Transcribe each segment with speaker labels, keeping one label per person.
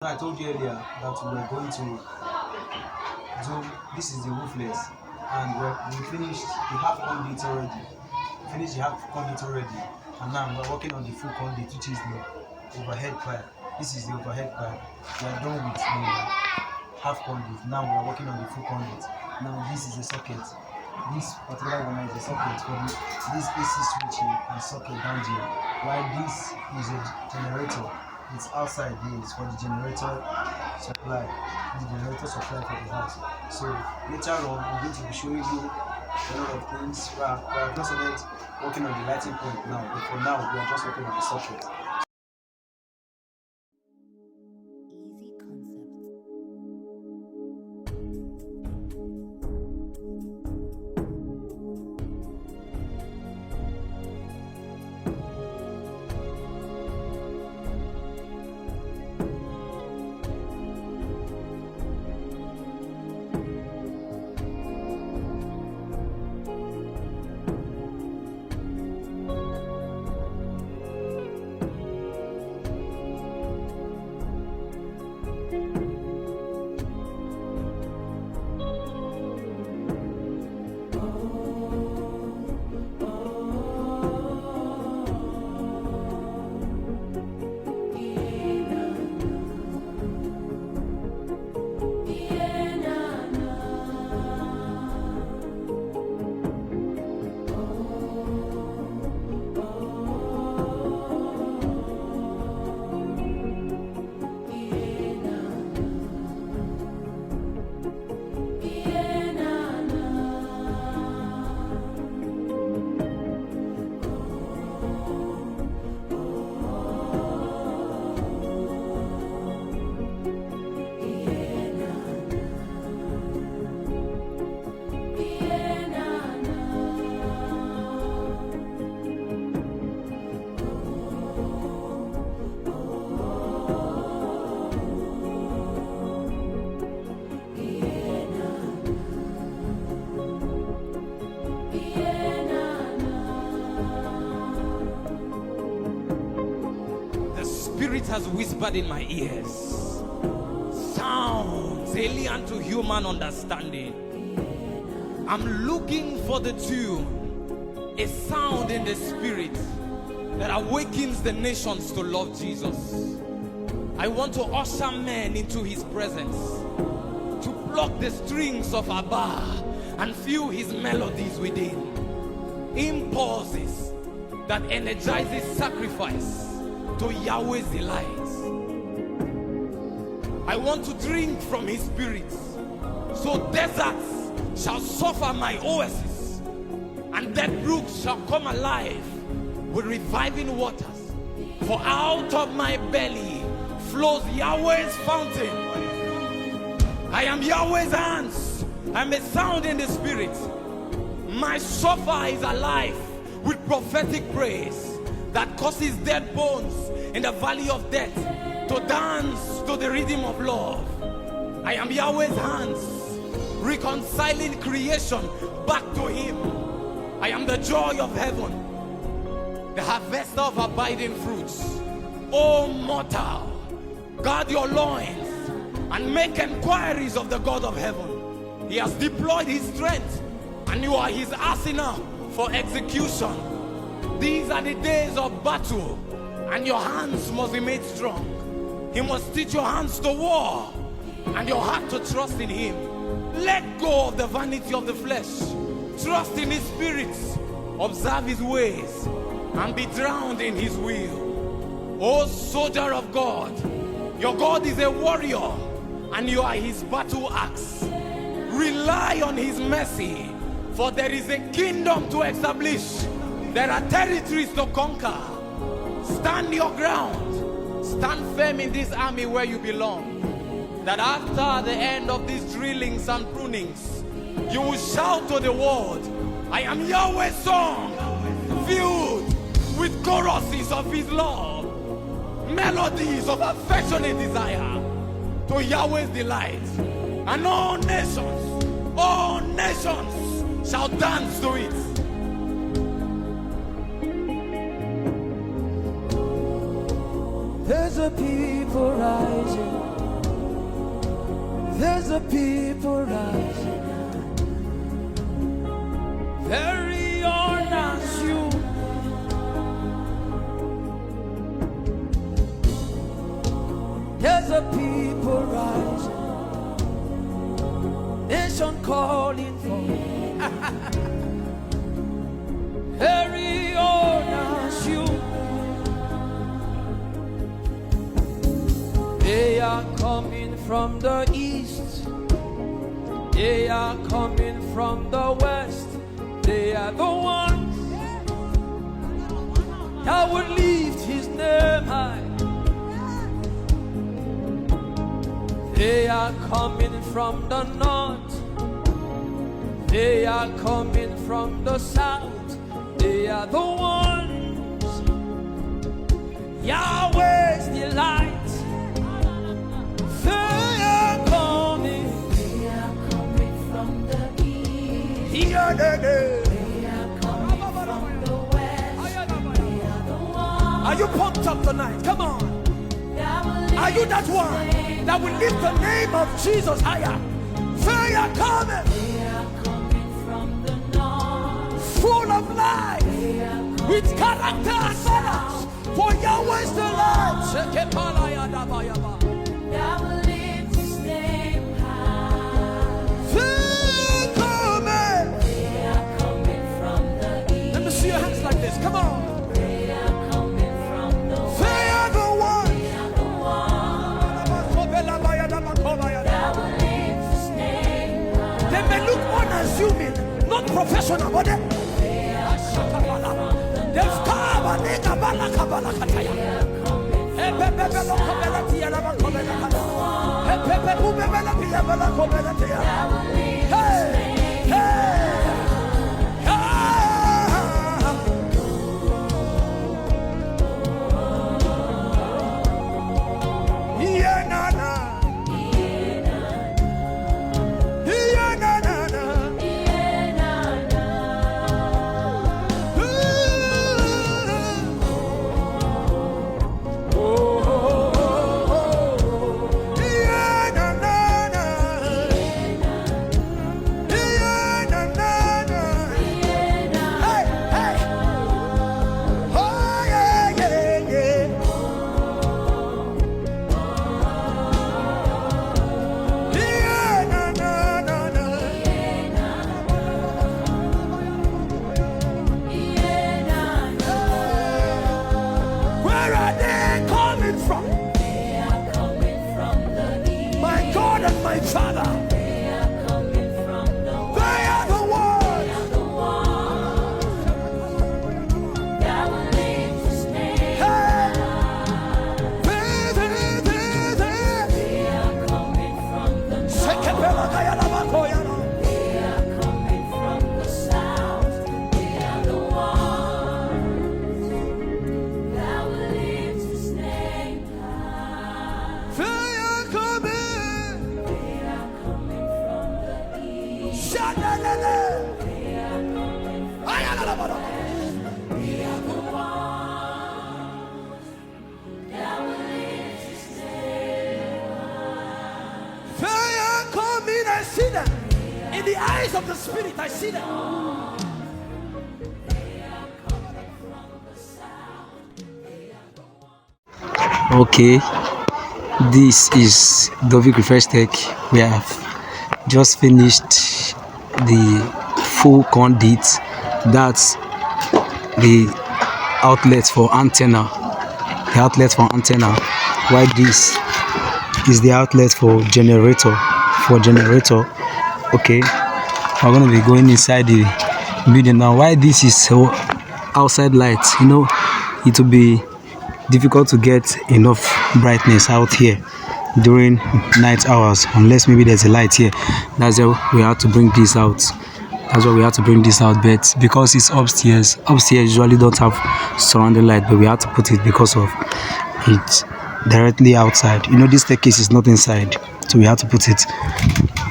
Speaker 1: I told you earlier that we were going to do this is the roofless, and we finished the half conduit already. We finished the half conduit already, and now we're working on the full conduit, which is the overhead pipe. This is the overhead pipe. We are done with the half conduit. Now we are working on the full conduit. Now this is the socket. This particular one is a socket for this AC switch and socket down here. While this is a generator. It's outside here. It's for the generator supply. The generator supply for the house. So later on, I'm going to be showing you a lot of things. We are just working on the lighting point now. But for now, we are just working on the socket.
Speaker 2: Easy concepts.
Speaker 3: Spirit has whispered in my ears sounds alien to human understanding. I'm looking for the tune, a sound in the spirit that awakens the nations to love Jesus. I want to usher men into his presence, to pluck the strings of Abba and feel his melodies within, impulses that energizes sacrifice to Yahweh's delights. I want to drink from his spirit, so deserts shall suffer my oasis, and dead brooks shall come alive with reviving waters. For out of my belly flows Yahweh's fountain. I am Yahweh's hands. I'm a sound in the spirit. My shofar is alive with prophetic praise that causes dead bones in the valley of death to dance to the rhythm of love. I am Yahweh's hands, reconciling creation back to him. I am the joy of heaven, the harvester of abiding fruits. O mortal, guard your loins and make inquiries of the God of heaven. He has deployed his strength, and you are his arsenal for execution. These are the days of battle, and your hands must be made strong. He must teach your hands to war and your heart to trust in him. Let go of the vanity of the flesh. Trust in his spirit. Observe his ways and be drowned in his will. O soldier of God, your God is a warrior and you are his battle axe. Rely on his mercy, for there is a kingdom to establish. There are territories to conquer. Stand your ground. Stand firm in this army where you belong. That after the end of these drillings and prunings, you will shout to the world, I am Yahweh's song, filled with choruses of his love, melodies of affectionate desire to Yahweh's delight. And all nations shall dance to it.
Speaker 4: There's a people rising.
Speaker 3: There's a people rising, very own as you. There's a people rising, nation calling for very own as you. They are coming from the east, they are coming from the west. They are the ones that will lift his name high. They are coming from the north, they are coming from the south. They are the ones Yahweh's delight. They are coming from the east, they are coming from the west. They are the ones. Are you pumped up tonight? Come on. Are you that one that will lift the name of Jesus higher? They are coming. They are coming from the north, full of life, with character and balance, for Yahweh's delight. That will lift his name high. They are coming. They are coming from the east. Let me see your hands like this. Come on. They are coming from the west. They are the ones. They may look unassuming, not professional, but they've come and they in the eyes of the Spirit, I see them.
Speaker 1: Okay, this is Dovik Refresh Tech. We have just finished the full conduit. That's the outlet for antenna. The outlet for antenna. While this is the outlet for generator. Okay, we're gonna be going inside the building now. Why this is so outside light? You know, it will be difficult to get enough brightness out here during night hours unless maybe there's a light here. That's why we have to bring this out. But because it's upstairs usually don't have surrounding light, but we have to put it because of it's directly outside. You know, this staircase is not inside, so we have to put it.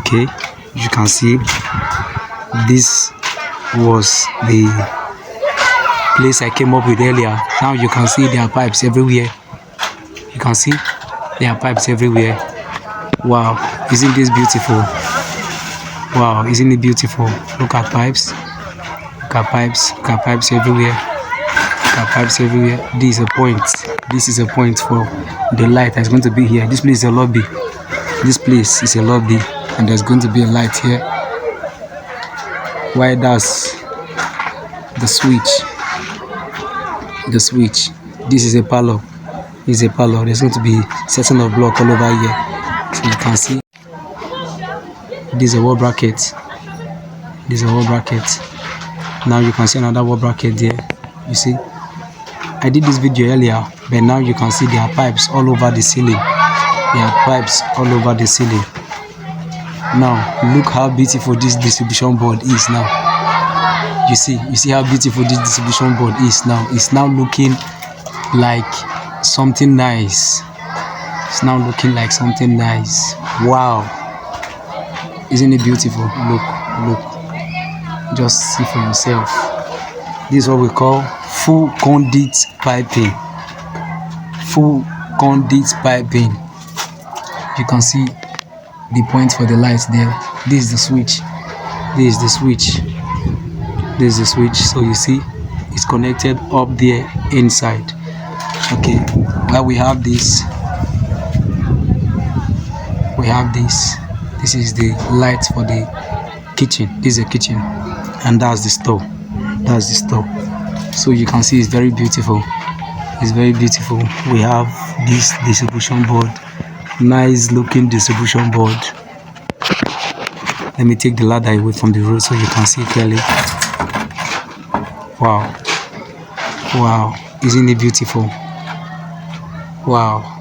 Speaker 1: Okay, you can see this was the place I came up with earlier. Now you can see there are pipes everywhere. Wow, isn't this beautiful? Wow, isn't it beautiful? Look at pipes. Look at pipes. Look at pipes everywhere. Look at pipes everywhere. This is a point. This is a point for the light that's going to be here. This place is a lobby. This place is a lobby, and there's going to be a light here. Why that's the switch. The switch. This is a parlor. This is a parlor. There's going to be setting of block all over here. So you can see. This is a wall bracket. This is a wall bracket. Now you can see another wall bracket there. You see, I did this video earlier, but now you can see there are pipes all over the ceiling. There are pipes all over the ceiling. Now look how beautiful this distribution board is now. You see how beautiful this distribution board is now. It's now looking like something nice. It's now looking like something nice. Wow, isn't it beautiful? Look, just see for yourself. This is what we call full conduit piping. Full conduit piping. You can see the point for the lights there. This is the switch. This is the switch. This is the switch. So you see it's connected up there inside. Okay, well, we have this. This is the light for the kitchen. This is a kitchen, and that's the store. So you can see it's very beautiful. It's very beautiful. We have this distribution board. Nice looking distribution board. Let me take the ladder away from the road so you can see clearly. Wow, isn't it beautiful? Wow.